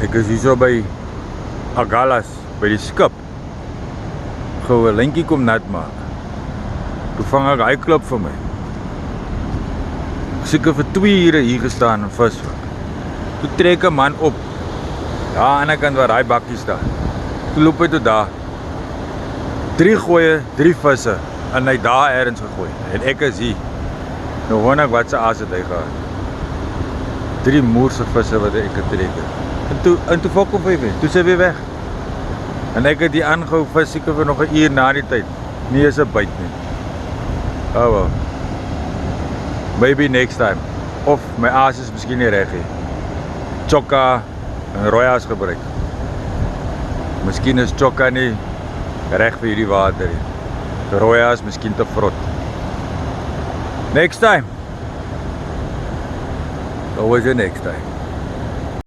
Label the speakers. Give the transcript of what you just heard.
Speaker 1: Ek is hier so by Agulhas, by die skip. Gou 'n lintjie kom nat maak. Toe vang ek hy klip vir my. Seker vir 2 ure hier gestaan en vis. Toe trek 'n man op. Daar aan die kant waar daai bakkie staan. Toe loop hy tot daar. 3 gooie, 3 visse en hy daar ergens gegooi. En ek is hier. Nou wonder ek wat se aas het hy gehad. 3 moerse visse wat ek getrek het. En toe fok op hy weer. Toe sy weer weg. En ek het die aangehou vis seker vir nog 'n uur na die tyd. Nie eens 'n byt nie. Oh well. Maybe next time. Of my aas is miskien nie reg nie. Chokka en rooi aas gebruik. Miskien is chokka nie reg vir hierdie water nie. Rooi aas miskien te vrot. Next time. Always the next time.